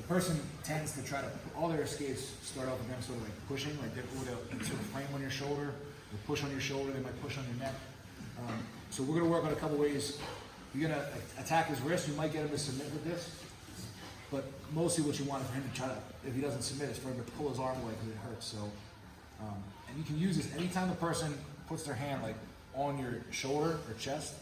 person tends to try to, all their escapes start off with them sort of like pushing, like they'll sort of frame on your shoulder, or push on your shoulder, they might push on your neck. So we're gonna work on a couple ways. You're gonna attack his wrist, you might get him to submit with this, but mostly what you want is for him to try to, if he doesn't submit, is for him to pull his arm away because it hurts. So, and you can use this anytime the person puts their hand like on your shoulder or chest,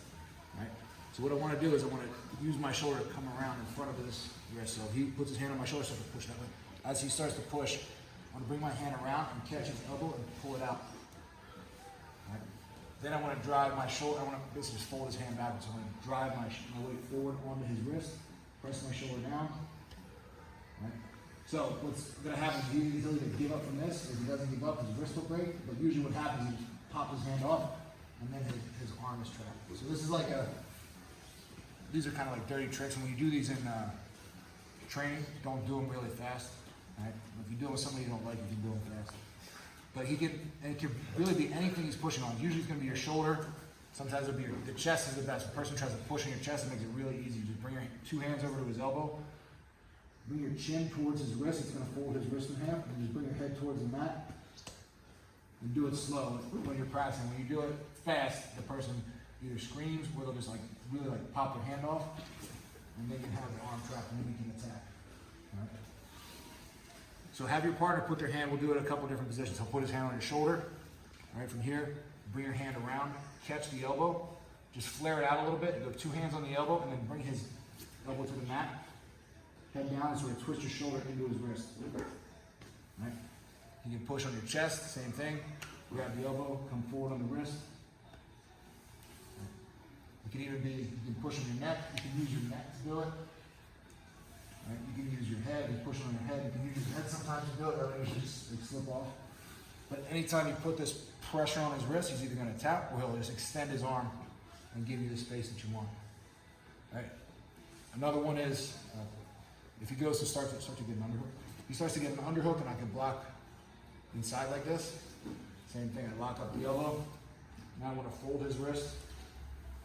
right? So what I want to do is I want to use my shoulder to come around in front of his wrist. So if he puts his hand on my shoulder, so I can push that way. As he starts to push, I want to bring my hand around and catch his elbow and pull it out. Right? Then I want to drive my shoulder, I want to basically just fold his hand backwards. So I'm going to drive my weight forward onto his wrist, press my shoulder down. Right? So what's going to happen is he'll either give up from this, or if he doesn't give up, his wrist will break. But usually what happens is he pops his hand off, and then his arm is trapped. So this is like these are kind of like dirty tricks. And when you do these in training, don't do them really fast. Right? If you do it with somebody you don't like, you can do them fast. But he can, and it can really be anything he's pushing on. Usually it's going to be your shoulder. Sometimes it'll be the chest is the best. If a person tries to push on your chest, it makes it really easy. You just bring your two hands over to his elbow. Bring your chin towards his wrist. It's going to fold his wrist in half. And just bring your head towards the mat. And do it slow when you're practicing. When you do it fast, the person either screams or they'll just like really like pop their hand off, and they can have their arm trapped and then you can attack. All right? So have your partner put their hand, we'll do it in a couple different positions. He'll put his hand on your shoulder. All right, from here, bring your hand around, catch the elbow, just flare it out a little bit. You go two hands on the elbow and then bring his elbow to the mat. Head down and sort of twist your shoulder into his wrist. All right? You can push on your chest, same thing. Grab the elbow, come forward on the wrist. It can even be, you can push on your neck, you can use your neck to do it. Right? You can use your head, you push on your head, you can use your head sometimes to do it, or you just like, slip off. But anytime you put this pressure on his wrist, he's either going to tap or he'll just extend his arm and give you the space that you want. Right? Another one is, if he goes to start to get an underhook, he starts to get an underhook and I can block inside like this. Same thing, I lock up the elbow. Now I want to fold his wrist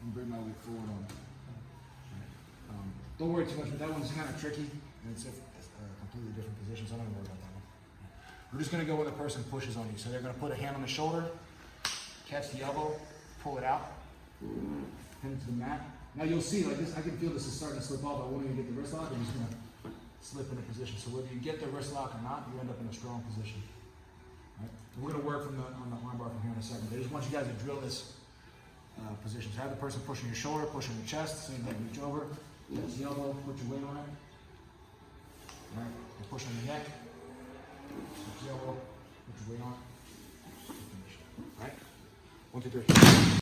and bring my weight forward on it. Right. Don't worry too much, but that one's kind of tricky, and it's a completely different position, so I'm not going to worry about that one. We're just going to go where the person pushes on you. So they're going to put a hand on the shoulder, catch the elbow, pull it out, pin it to the mat. Now you'll see, like this, I can feel this is starting to slip off. I won't even get the wrist lock, I'm just going to slip into position. So whether you get the wrist lock or not, you end up in a strong position. Right? We're going to work on the arm bar from here in a second. I just want you guys to drill this position. So have the person push on your shoulder, push on your chest, same thing, reach over, catch the elbow, put your weight on it. Right? And push on your neck, catch the elbow, put your weight on it. Right? 1, 2, 3.